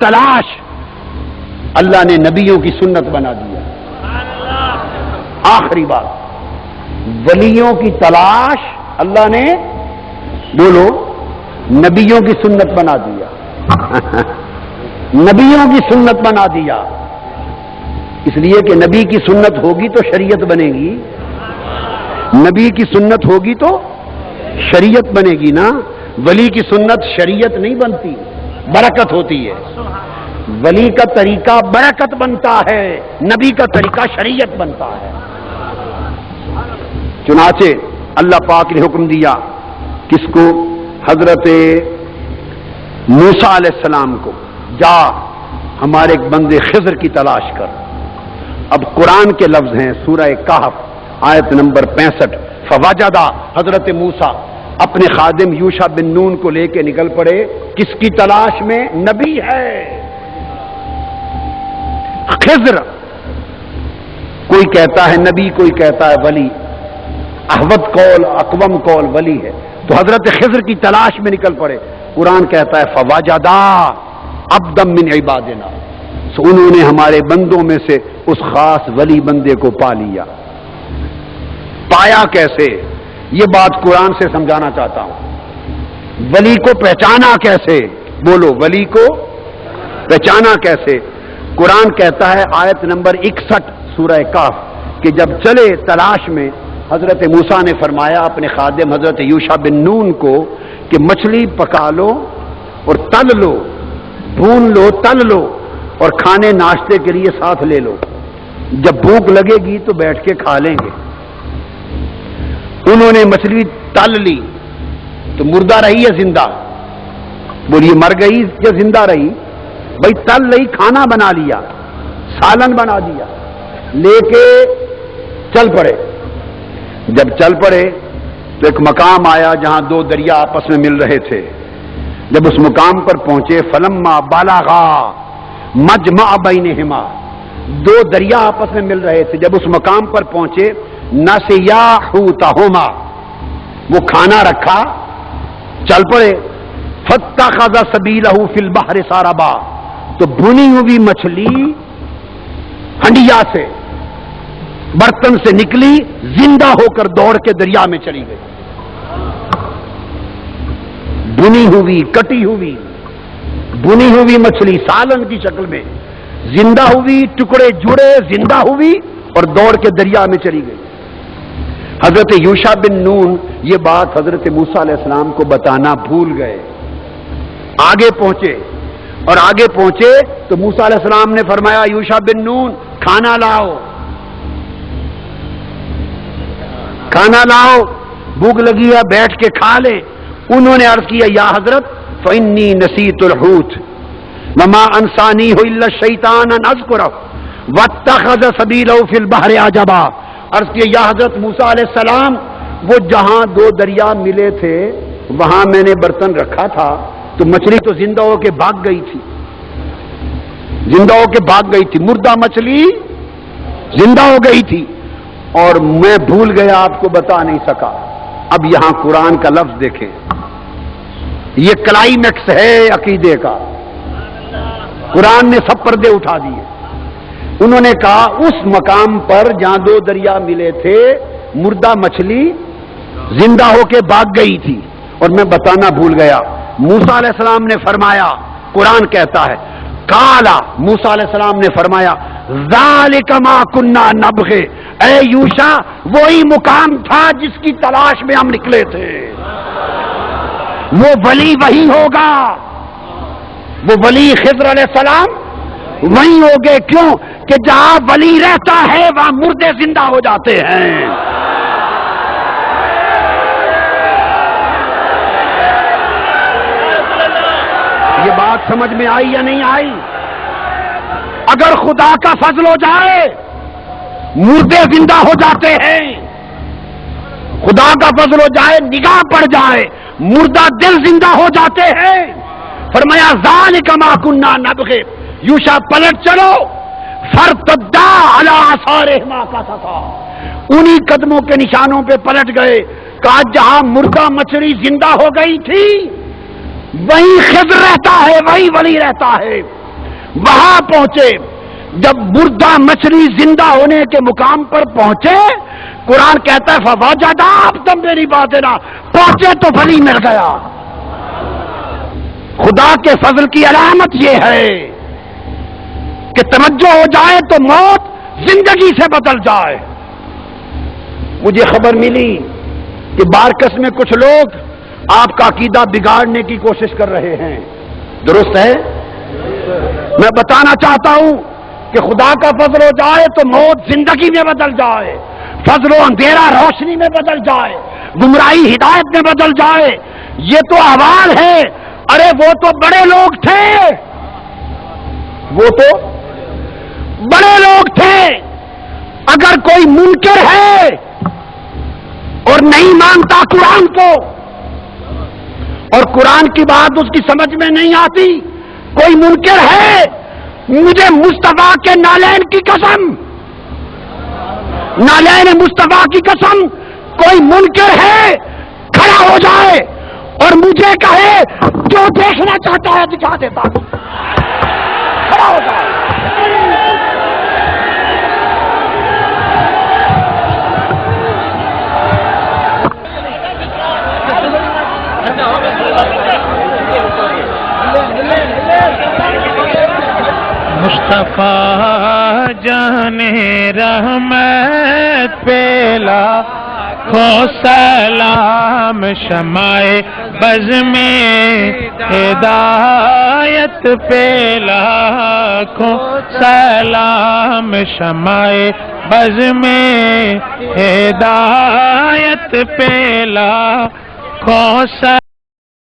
تلاش اللہ نے نبیوں کی سنت بنا دیا. آخری بات، ولیوں کی تلاش اللہ نے بولو نبیوں کی سنت بنا دیا. نبیوں کی سنت بنا دیا، اس لیے کہ نبی کی سنت ہوگی تو شریعت بنے گی. نبی کی سنت ہوگی تو شریعت بنے گی نا. ولی کی سنت شریعت نہیں بنتی، برکت ہوتی ہے. ولی کا طریقہ برکت بنتا ہے، نبی کا طریقہ شریعت بنتا ہے. چنانچہ اللہ پاک نے حکم دیا کس کو؟ حضرت موسیٰ علیہ السلام کو، جا ہمارے ایک بندے خضر کی تلاش کر. اب قرآن کے لفظ ہیں، سورہ کہف آیت نمبر 65. فوجدہ، حضرت موسیٰ اپنے خادم یوشع بن نون کو لے کے نکل پڑے. کس کی تلاش میں؟ نبی ہے. خضر کوئی کہتا ہے نبی، کوئی کہتا ہے ولی. احوط قول، اقوم قول ولی ہے. تو حضرت خضر کی تلاش میں نکل پڑے. قرآن کہتا ہے فوجدہ عبدا من عبادنا، سو انہوں نے ہمارے بندوں میں سے اس خاص ولی بندے کو پا لیا. پایا کیسے؟ یہ بات قرآن سے سمجھانا چاہتا ہوں. ولی کو پہچانا کیسے؟ بولو ولی کو پہچانا کیسے؟ قرآن کہتا ہے آیت نمبر 61 سورہ کہف کہ جب چلے تلاش میں، حضرت موسیٰ نے فرمایا اپنے خادم حضرت یوشع بن نون کو کہ مچھلی پکا لو اور تل لو، بھون لو، تل لو، اور کھانے ناشتے کے لیے ساتھ لے لو. جب بھوک لگے گی تو بیٹھ کے کھا لیں گے. انہوں نے مچھلی تل لی تو مردہ رہی یا زندہ؟ بولیے مر گئی یا زندہ رہی؟ بھائی تل رہی، کھانا بنا لیا، سالن بنا دیا، لے کے چل پڑے. جب چل پڑے تو ایک مقام آیا جہاں دو دریا آپس میں مل رہے تھے. جب اس مقام پر پہنچے فلما بلغا مجمع بینہما، دو دریا آپس میں مل رہے تھے. جب اس مقام پر پہنچے نسیا حوتہما، وہ کھانا رکھا، چل پڑے. فاتخذ سبیلہ فی البحر ساربا، تو بھنی ہوئی مچھلی ہنڈیا سے، برتن سے نکلی، زندہ ہو کر دوڑ کے دریا میں چلی گئی. بھنی ہوئی، کٹی ہوئی، بھنی ہوئی مچھلی سالن کی شکل میں، زندہ ہوئی، ٹکڑے جڑے، زندہ ہوئی اور دوڑ کے دریا میں چلی گئی. حضرت یوشع بن نون یہ بات حضرت موسیٰ علیہ السلام کو بتانا بھول گئے. آگے پہنچے اور آگے پہنچے تو موسیٰ علیہ السلام نے فرمایا یوشع بن نون کھانا لاؤ، کھانا لاؤ، بھوک لگی ہے، بیٹھ کے کھا لیں. انہوں نے عرض کیا یا حضرت فإنی نسیت الحوت وما انسانیہ الا الشیطان ان اذکرہ واتخذ سبیلہ فی البحر عجبا. عرض کیا یا حضرت موسیٰ علیہ السلام، وہ جہاں دو دریا ملے تھے وہاں میں نے برتن رکھا تھا تو مچھلی تو زندہ ہو کے بھاگ گئی تھی، زندہ ہو کے بھاگ گئی تھی. مردہ مچھلی زندہ ہو گئی تھی اور میں بھول گیا، آپ کو بتا نہیں سکا. اب یہاں قرآن کا لفظ دیکھیں، یہ کلائمیکس ہے عقیدے کا. قرآن نے سب پردے اٹھا دیے. انہوں نے کہا اس مقام پر جہاں دو دریا ملے تھے مردہ مچھلی زندہ ہو کے بھاگ گئی تھی اور میں بتانا بھول گیا. موسیٰ علیہ السلام نے فرمایا، قرآن کہتا ہے کالا، موسیٰ علیہ السلام نے فرمایا ذالک ما کننا نبغی، اے یوشع وہی مقام تھا جس کی تلاش میں ہم نکلے تھے. وہ ولی وہی ہوگا، وہ ولی خضر علیہ السلام وہیں ہو گئے. کیوں کہ جہاں ولی رہتا ہے وہاں مردے زندہ ہو جاتے ہیں. یہ بات سمجھ میں آئی یا نہیں آئی؟ اگر خدا کا فضل ہو جائے مردے زندہ ہو جاتے ہیں، خدا کا فضل ہو جائے، نگاہ پڑ جائے، مردہ دل زندہ ہو جاتے ہیں. فرمایا ذالک ما کننا نبغی، یوشع پلٹ چلو، فرتدا علی آثارہما قصصا، انہی قدموں کے نشانوں پہ پلٹ گئے. کہا جہاں مردہ مچھلی زندہ ہو گئی تھی وہیں خضر رہتا ہے، وہیں ولی رہتا ہے. وہاں پہنچے، جب مردہ مچھلی زندہ ہونے کے مقام پر پہنچے، قرآن کہتا ہے فوجد عبدا من عبادنا، پہنچے تو ولی مل گیا۔ خدا کے فضل کی علامت یہ ہے کہ توجہ ہو جائے تو موت زندگی سے بدل جائے۔ مجھے خبر ملی کہ بارکس میں کچھ لوگ آپ کا عقیدہ بگاڑنے کی کوشش کر رہے ہیں، درست ہے؟ میں بتانا چاہتا ہوں کہ خدا کا فضل ہو جائے تو موت زندگی میں بدل جائے، فضل و اندھیرا روشنی میں بدل جائے، گمراہی ہدایت میں بدل جائے، یہ تو احوال ہے۔ ارے وہ تو بڑے لوگ تھے، وہ تو بڑے لوگ تھے۔ اگر کوئی منکر ہے اور نہیں مانتا قرآن کو، اور قرآن کی بات اس کی سمجھ میں نہیں آتی، کوئی منکر ہے، مجھے مصطفیٰ کے نالین کی قسم، نالین مصطفیٰ کی قسم، کوئی منکر ہے کھڑا ہو جائے اور مجھے کہے جو دیکھنا چاہتا ہے دکھا دیتا ہوں، کھڑا ہو جائے۔ مصطفیٰ جانے رحمت پیلا کو سلام، شمع بز میں ہدایت پیلا کو سلام، شمع بز میں ہدایت پیلا کو سلام۔